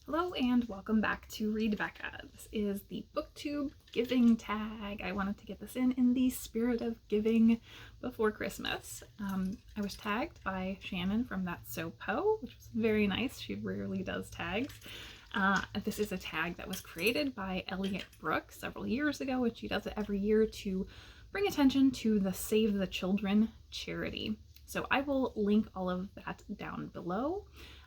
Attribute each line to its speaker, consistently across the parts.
Speaker 1: Hello and welcome back to Read Becca. This is the Booktube Giving Tag. I wanted to get this in the spirit of giving before Christmas. I was tagged by Shannon from That's So Poe, which was very nice. She rarely does tags. This is a tag that was created by Elliot Brooks several years ago, and she does it every year to bring attention to the Save the Children charity. So I will link all of that down below.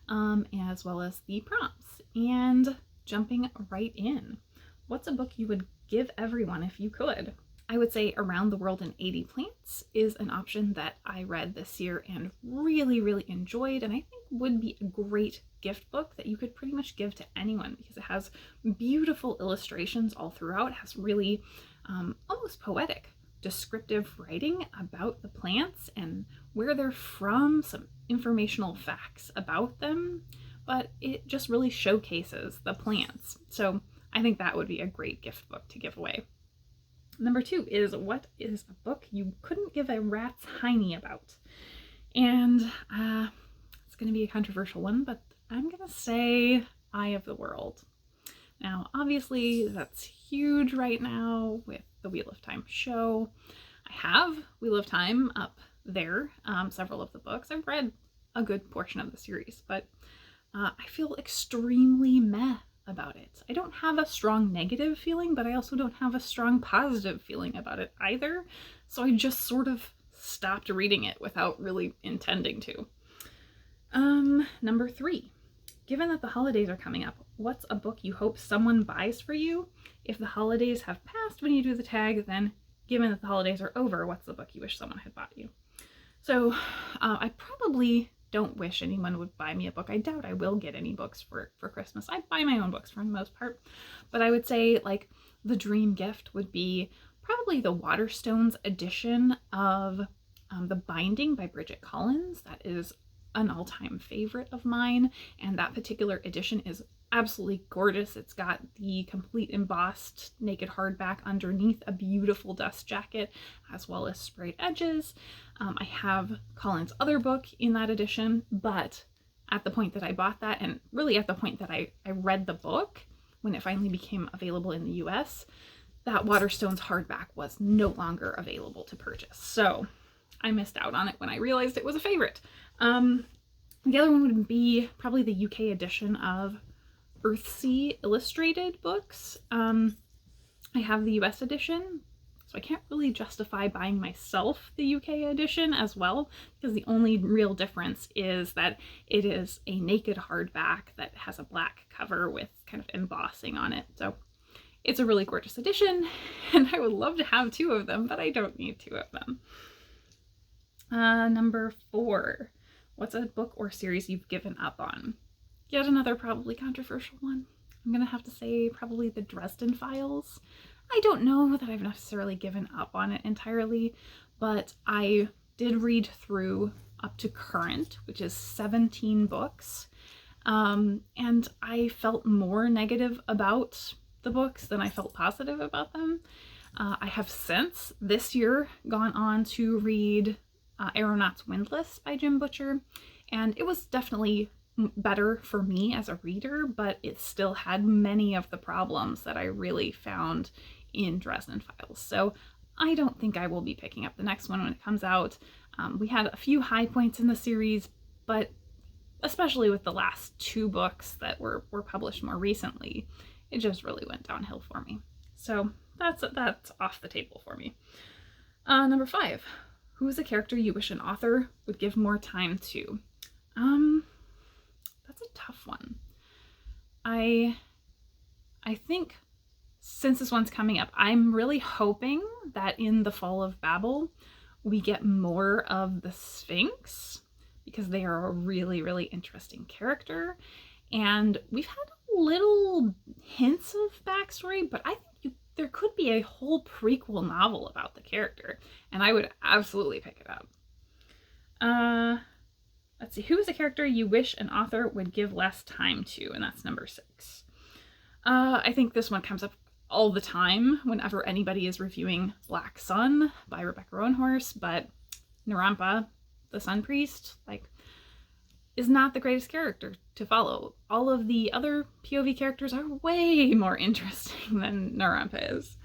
Speaker 1: As well as the prompts. And jumping right in, what's a book you would give everyone if you could? I would say Around the World in 80 Plants is an option that I read this year and really enjoyed, and I think would be a great gift book that you could pretty much give to anyone because it has beautiful illustrations all throughout. It has really almost poetic descriptive writing about the plants and where they're from, some informational facts about them, but it just really showcases the plants. So I think that would be a great gift book to give away. Number 2 is, what is a book you couldn't give a rat's hiney about? And it's going to be a controversial one, but I'm going to say Eye of the World. Now, obviously, that's huge right now with the Wheel of Time show. I have Wheel of Time up there, several of the books. I've read a good portion of the series, but I feel extremely meh about it. I don't have a strong negative feeling, but I also don't have a strong positive feeling about it either. So I just sort of stopped reading it without really intending to. Number 3. Given that the holidays are coming up, what's a book you hope someone buys for you? If the holidays have passed when you do the tag, then given that the holidays are over, what's the book you wish someone had bought you? So I probably don't wish anyone would buy me a book. I doubt I will get any books for Christmas. I buy my own books for the most part. But I would say like the dream gift would be probably the Waterstones edition of The Binding by Bridget Collins. That is an all-time favorite of mine, and that particular edition is absolutely gorgeous. It's got the complete embossed naked hardback underneath, a beautiful dust jacket, as well as sprayed edges. I have Collins' other book in that edition, but at the point that I bought that, and really at the point that I read the book, when it finally became available in the US, that Waterstones hardback was no longer available to purchase. So I missed out on it when I realized it was a favorite. The other one would be probably the UK edition of Earthsea illustrated books. I have the US edition, so I can't really justify buying myself the UK edition as well, because the only real difference is that it is a naked hardback that has a black cover with kind of embossing on it. So it's a really gorgeous edition, and I would love to have 2 of them, but I don't need 2 of them. Number 4. What's a book or series you've given up on? Yet another probably controversial one. I'm gonna have to say probably the Dresden Files. I don't know that I've necessarily given up on it entirely, but I did read through up to current, which is 17 books, and I felt more negative about the books than I felt positive about them. I have since this year gone on to read Aeronauts Windless by Jim Butcher, and it was definitely better for me as a reader, but it still had many of the problems that I really found in Dresden Files. So I don't think I will be picking up the next one when it comes out. We had a few high points in the series, but especially with the last 2 books that were published more recently, it just really went downhill for me. So that's off the table for me. Number 5. Who is a character you wish an author would give more time to? That's a tough one. I think since this one's coming up, I'm really hoping that in The Fall of Babel, we get more of the Sphinx, because they are a really interesting character. And we've had little hints of backstory, but I think there could be a whole prequel novel about the character, and I would absolutely pick it up. Let's see, who is a character you wish an author would give less time to? And that's number 6. I think this one comes up all the time whenever anybody is reviewing Black Sun by Rebecca Roanhorse, but Narampa, the Sun Priest, like, is not the greatest character to follow. All of the other POV characters are way more interesting than Narampa is.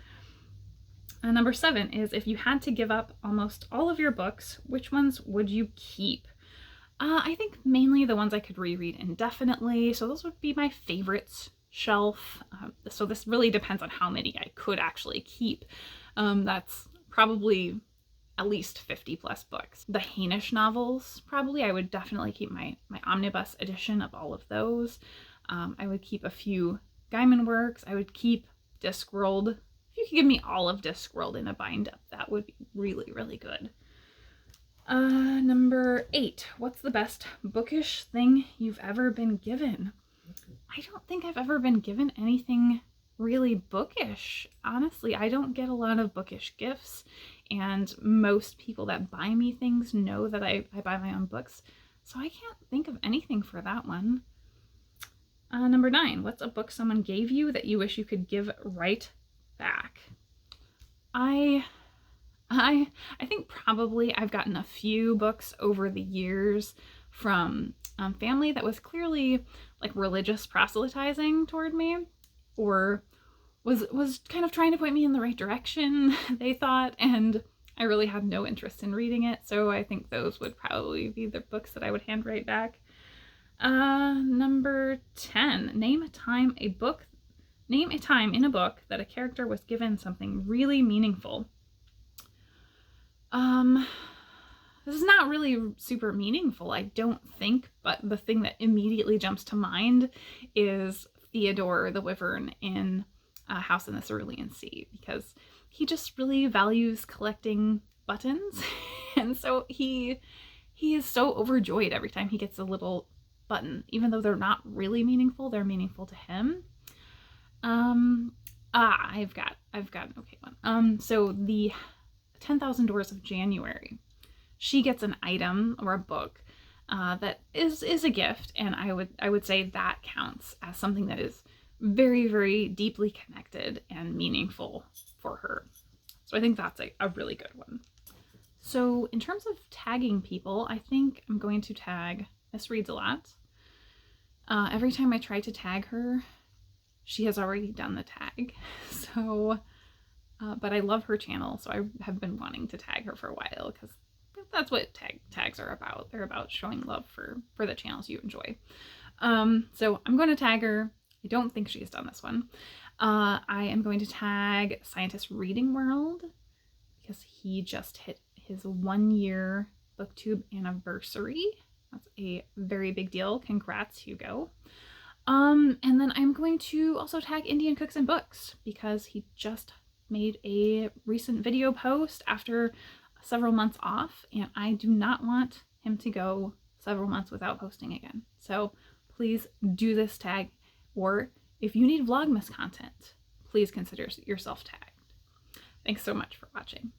Speaker 1: Number 7 is, if you had to give up almost all of your books, which ones would you keep? I think mainly the ones I could reread indefinitely, so those would be my favorites shelf. So this really depends on how many I could actually keep. That's probably at least 50 plus books. The Hainish novels, probably, I would definitely keep my omnibus edition of all of those. I would keep a few Gaiman works. I would keep Discworld. If you could give me all of Discworld in a bind-up, that would be really, really good. Number 8, what's the best bookish thing you've ever been given? I don't think I've ever been given anything really bookish. Honestly, I don't get a lot of bookish gifts, and most people that buy me things know that I buy my own books, so I can't think of anything for that one. Number 9, what's a book someone gave you that you wish you could give right back? I think probably I've gotten a few books over the years from family that was clearly like religious proselytizing toward me, or was kind of trying to point me in the right direction, they thought, and I really had no interest in reading it, so I think those would probably be the books that I would hand right back. Number 10, name a time in a book that a character was given something really meaningful. This is not really super meaningful, I don't think, but the thing that immediately jumps to mind is Theodore the Wyvern in House in the Cerulean Sea, because he just really values collecting buttons, and so he is so overjoyed every time he gets a little button, even though they're not really meaningful, they're meaningful to him. I've got an okay one. So the 10,000 Doors of January. She gets an item or a book that is a gift, and I would say that counts as something that is very, very deeply connected and meaningful for her. So I think that's a really good one. So in terms of tagging people, I think I'm going to tag Miss Reads a Lot. Every time I try to tag her, she has already done the tag. So, but I love her channel, so I have been wanting to tag her for a while, because that's what tags are about. They're about showing love for the channels you enjoy. So I'm going to tag her. I don't think she has done this one. I am going to tag Scientist Reading World, because he just hit his 1-year Booktube anniversary. That's a very big deal. Congrats, Hugo. And then I'm going to also tag Indian Cooks and Books, because he just made a recent video post after several months off, and I do not want him to go several months without posting again. So please do this tag, or if you need Vlogmas content, please consider yourself tagged. Thanks so much for watching.